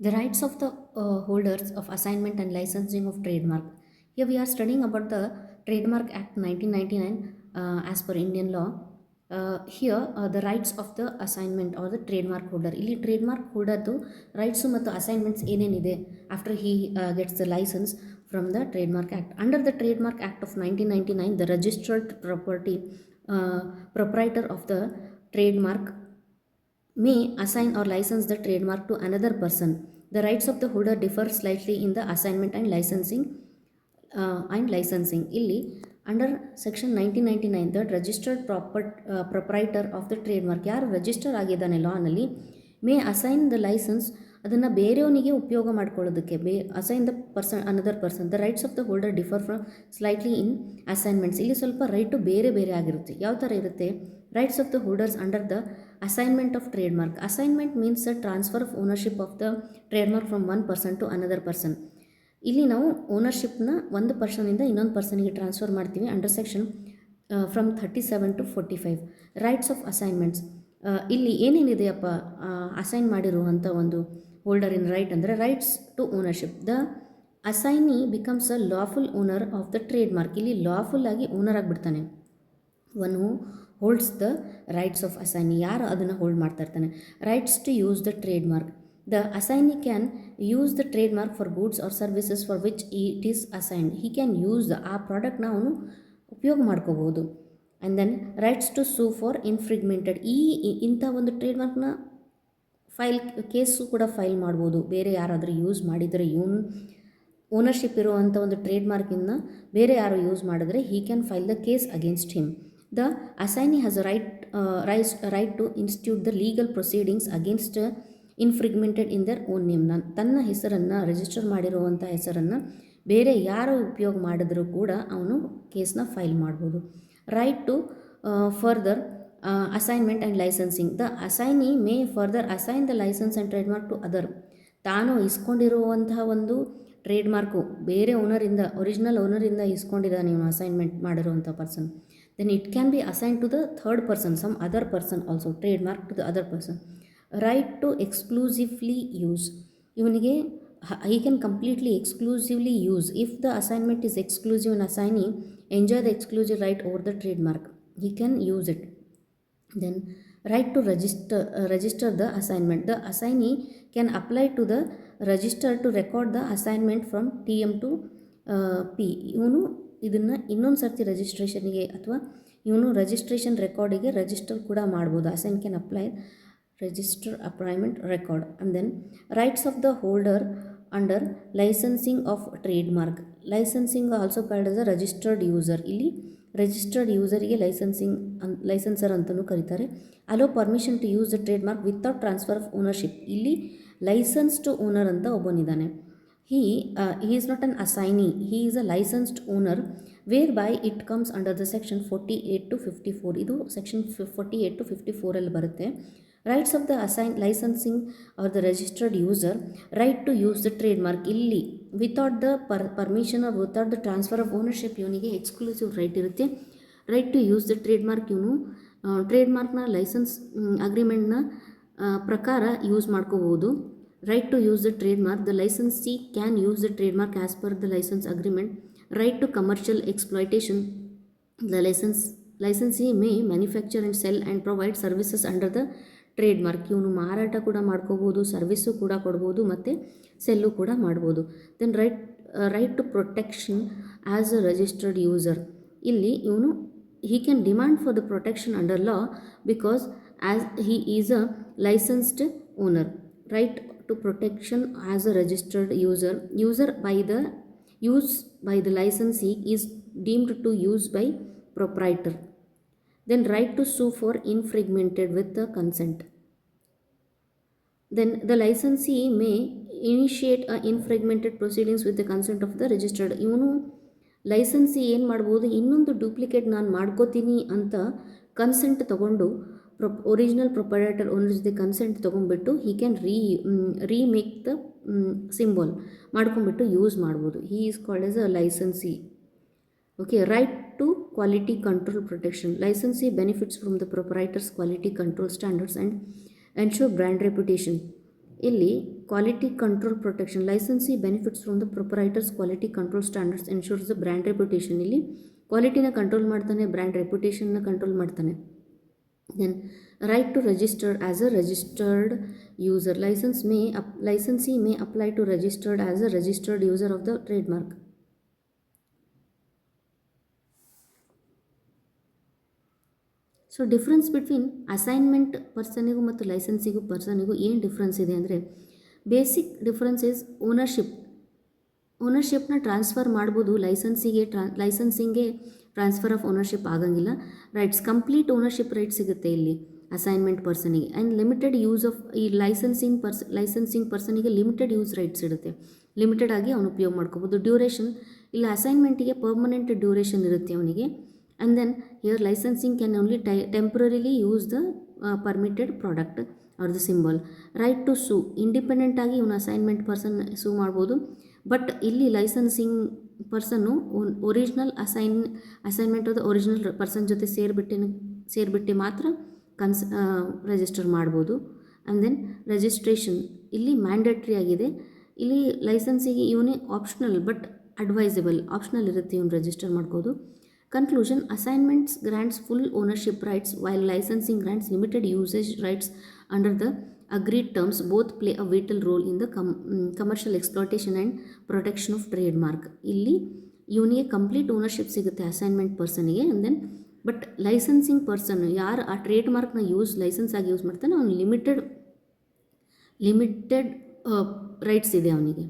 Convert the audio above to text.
The rights of the holders of assignment and licensing of trademark. Here we are studying about the Trademark Act 1999 as per Indian law. Here the rights of the assignment or the trademark holder. ಇಲ್ಲಿ trademark holderದು rights ಮತ್ತು assignments ಏನೇನಿದೆ after he gets the license from the Trademark Act. Under the Trademark Act of 1999, the registered proprietor of the trademark may assign or license the trademark to another person. The rights of the holder differ slightly in the assignment and licensing. Illi under section 1999 the registered proprietor of the trademark ಯಾರು register ಆಗಿದ್ದಾನೆ ಲಾನಲ್ಲಿ may assign the licence ಅದನ್ನು ಬೇರೆಯವನಿಗೆ ಉಪಯೋಗ ಮಾಡ್ಕೊಳ್ಳೋದಕ್ಕೆ assign the another person. The rights of the holder differ from slightly in assignments. ಇಲ್ಲಿ ಸ್ವಲ್ಪ right ಬೇರೆ ಬೇರೆ ಆಗಿರುತ್ತೆ. ಯಾವ ಥರ ಇರುತ್ತೆ? Rights of the holders under the assignment of trademark. Assignment means the transfer of ownership of the trademark from one person to another person. ಇಲ್ಲಿ ನಾವು ಓನರ್ಶಿಪ್ನ ಒಂದು ಪರ್ಸನಿಂದ ಇನ್ನೊಂದು ಪರ್ಸನಿಗೆ ಟ್ರಾನ್ಸ್ಫರ್ ಮಾಡ್ತೀವಿ under section from 37 to 45. Rights of assignments. ಇಲ್ಲಿ ಏನೇನಿದೆಯಪ್ಪ ಅಸೈನ್ ಮಾಡಿರುವಂಥ ಒಂದು ಹೋಲ್ಡರಿನ ರೈಟ್ ಅಂದರೆ rights to ownership. The assignee becomes a lawful owner of the trademark. ಇಲ್ಲಿ ಲಾಫುಲ್ ಆಗಿ ಓನರ್ ಆಗಿಬಿಡ್ತಾನೆ. One who holds the rights of assignee, ಯಾರು ಅದನ್ನು ಹೋಲ್ಡ್ ಮಾಡ್ತಾ ಇರ್ತಾನೆ. Rights to use the trademark. The assignee can use the trademark for goods or services for which it is assigned. He can use ಆ ಪ್ರಾಡಕ್ಟ್ನ ಅವನು ಉಪಯೋಗ ಮಾಡ್ಕೋಬೋದು. And then rights to sue for infringement. ಇಂಥ ಒಂದು ಟ್ರೇಡ್ಮಾರ್ಕ್ನ case ಕೂಡ file ಮಾಡ್ಬೋದು. ಬೇರೆ ಯಾರಾದರೂ ಯೂಸ್ ಮಾಡಿದರೆ, ಇವನು ಓನರ್ಶಿಪ್ ಇರುವಂಥ ಒಂದು ಟ್ರೇಡ್ಮಾರ್ಕಿಂದ ಬೇರೆ ಯಾರು ಯೂಸ್ ಮಾಡಿದ್ರೆ he can file the case against him. The assignee has a right to institute the legal proceedings against infringement in their own name. ತನ್ನ ಹೆಸರನ್ನು ರಿಜಿಸ್ಟರ್ ಮಾಡಿರುವಂಥ ಹೆಸರನ್ನು ಬೇರೆ ಯಾರು ಉಪಯೋಗ ಮಾಡಿದ್ರೂ ಕೂಡ ಅವನು ಕೇಸ್ನ ಫೈಲ್ ಮಾಡ್ಬೋದು. Right to further assignment and licensing. The assignee may further assign the licence and trademark to other. ತಾನು ಇಸ್ಕೊಂಡಿರುವಂತಹ ಒಂದು ಟ್ರೇಡ್ಮಾರ್ಕು ಬೇರೆ ಓನರಿಂದ, ಒರಿಜಿನಲ್ ಓನರಿಂದ ಇಸ್ಕೊಂಡಿದ್ದಾನೆ ಇವನು ಅಸೈನ್ಮೆಂಟ್ ಮಾಡಿರುವಂಥ person. Then it can be assign to the third person, some other person also. Trademark to the other person. Right to exclusively use. ಇವನಿಗೆ he can completely exclusively use. If the assignment is exclusive and assignee enjoy the exclusive right over the trademark, he can use it. Then right to register the assignment. The assignee can apply to the register to record the assignment from TM to P. ಇವನು ಇದನ್ನು ಇನ್ನೊಂದು ಸರ್ತಿ ರಿಜಿಸ್ಟ್ರೇಷನ್ಗೆ ಅಥವಾ ಇವನು registration ರೆಕಾರ್ಡಿಗೆ register ಕೂಡ ಮಾಡ್ಬೋದು. Assign can apply register appointment record. And then rights of the holder under licensing of trademark. Licensing also called as a registered user. ಇಲ್ಲಿ registered ಯೂಸರಿಗೆ ಲೈಸೆನ್ಸರ್ ಅಂತಲೂ ಕರೀತಾರೆ. Allow permission to use the trademark without transfer of ownership. ಇಲ್ಲಿ licensed owner ಅಂತ ಒಬ್ಬನಿದ್ದಾನೆ. he is not an assignee, he is a licensed owner whereby it comes under the section 48 to 54. ಇದು section 48 to 54 ಅಲ್ಲಿ ಬರುತ್ತೆ. Rights of the licensing or the registered user. Right to use the trademark. ಇಲ್ಲಿ without the permission or without the transfer of ownership ಇವನಿಗೆ exclusive right ಇರುತ್ತೆ. Right to use the trademark. ಇವನು ಟ್ರೇಡ್ಮಾರ್ಕ್ನ licence ಅಗ್ರಿಮೆಂಟ್ನ ಪ್ರಕಾರ use ಮಾಡ್ಕೋಬೋದು. Right to use the trademark. The licensee can use the trademark as per the licence agreement. Right to commercial exploitation. The licensee may manufacture and sell and provide services under the trademark. ಇವನು ಮಾರಾಟ ಕೂಡ ಮಾಡ್ಕೋಬೋದು, service ಕೂಡ ಕೊಡ್ಬೋದು ಮತ್ತು sell ಕೂಡ ಮಾಡ್ಬೋದು. Then right to protection as a registered user. ಇಲ್ಲಿ ಇವನು he can demand for the protection under law because as he is a licensed owner. Right to protection as a registered user by the licensee is deemed to use by proprietor. Then right to sue for infringement with the consent. Then the licensee may initiate a infringement proceedings with the consent of the registered. ಇವನು licensee ಏನು ಮಾಡ್ಬೋದು, ಇನ್ನೊಂದು duplicate ನಾನು ಮಾಡ್ಕೋತೀನಿ ಅಂತ consent ತೊಗೊಂಡು original proprietor owner ಜೊತೆ consent ತೊಗೊಂಡ್ಬಿಟ್ಟು he can remake the symbol ಮಾಡ್ಕೊಂಡ್ಬಿಟ್ಟು ಯೂಸ್ ಮಾಡ್ಬೋದು. He is called as a licensee. Okay. Right to quality control protection. Licensee benefits from the proprietor's quality control standards and ensure brand reputation. ಇಲ್ಲಿ quality control protection. Licensee benefits from the proprietor's quality control standards ensures the brand reputation. ಇಲ್ಲಿ ಕ್ವಾಲಿಟಿನ control ಮಾಡ್ತಾನೆ, brand ರೆಪ್ಯುಟೇಷನ್ನ control ಮಾಡ್ತಾನೆ. Then right to registered as a registered user. licensee may apply to registered as a registered user of the trademark. So difference between assignment ಪರ್ಸನಿಗೂ ಮತ್ತು ಲೈಸೆನ್ಸಿಗೂ ಪರ್ಸನಿಗೂ ಏನು difference ಇದೆ ಅಂದರೆ, ಬೇಸಿಕ್ ಡಿಫ್ರೆನ್ಸ್ ಇಸ್ ಓನರ್ಶಿಪ್ನ ಟ್ರಾನ್ಸ್ಫರ್ ಮಾಡ್ಬೋದು. ಲೈಸೆನ್ಸಿಂಗ್ಗೆ ಟ್ರಾನ್ಸ್ಫರ್ ಆಫ್ ಓನರ್ಶಿಪ್ ಆಗಂಗಿಲ್ಲ. ರೈಟ್ಸ್ ಕಂಪ್ಲೀಟ್ ಓನರ್ಶಿಪ್ ರೈಟ್ ಸಿಗುತ್ತೆ ಇಲ್ಲಿ ಅಸೈನ್ಮೆಂಟ್ ಪರ್ಸನಿಗೆ. ಆ್ಯಂಡ್ ಲಿಮಿಟೆಡ್ ಯೂಸ್ ಆಫ್ ಈ ಲೈಸೆನ್ಸಿಂಗ್ ಪರ್ಸನಿಗೆ ಲಿಮಿಟೆಡ್ ಯೂಸ್ ರೈಟ್ಸ್ ಇರುತ್ತೆ. ಲಿಮಿಟೆಡ್ ಆಗಿ ಅವನು ಉಪಯೋಗ ಮಾಡ್ಕೋಬೋದು. ಡ್ಯೂರೇಷನ್ ಇಲ್ಲ ಅಸೈನ್ಮೆಂಟಿಗೆ ಪರ್ಮನೆಂಟ್ ಡ್ಯೂರೇಷನ್ ಇರುತ್ತೆ ಅವನಿಗೆ. And then here licensing can only temporarily use the permitted product or the symbol. Right to sue, ಇಂಡಿಪೆಂಡೆಂಟಾಗಿ ಇವನು ಅಸೈನ್ಮೆಂಟ್ ಪರ್ಸನ್ ಸೂ ಮಾಡ್ಬೋದು. ಬಟ್ ಇಲ್ಲಿ ಲೈಸೆನ್ಸಿಂಗ್ ಪರ್ಸನ್ನು original assignment of the original person ಜೊತೆ ಸೇರಿಬಿಟ್ಟು ಮಾತ್ರ ರಿಜಿಸ್ಟರ್ ಮಾಡ್ಬೋದು. ಆ್ಯಂಡ್ ದೆನ್ ರಿಜಿಸ್ಟ್ರೇಷನ್ ಇಲ್ಲಿ ಮ್ಯಾಂಡೇಟ್ರಿ ಆಗಿದೆ. ಇಲ್ಲಿ ಲೈಸೆನ್ಸಿಗೆ ಇವನೇ ಆಪ್ಷನಲ್ ಬಟ್ ಅಡ್ವೈಸಬಲ್, ಆಪ್ಷನಲ್ ಇರುತ್ತೆ ಇವನು ರಿಜಿಸ್ಟರ್ ಮಾಡ್ಬೋದು. Conclusion, assignments grants full ownership rights while licensing grants limited usage rights under the agreed terms. Both play a vital role in the commercial exploitation and protection of trademark. ಇಲ್ಲಿ ಇವನಿಗೆ complete ownership ಸಿಗುತ್ತೆ assignment ಪರ್ಸನಿಗೆ. And then but licensing person ಯಾರು ಆ trade ಮಾರ್ಕ್ನ licence ಆಗಿ use ಮಾಡ್ತಾನೆ, ಅವನು ಲಿಮಿಟೆಡ್ ರೈಟ್ಸ್ ಇದೆ ಅವನಿಗೆ.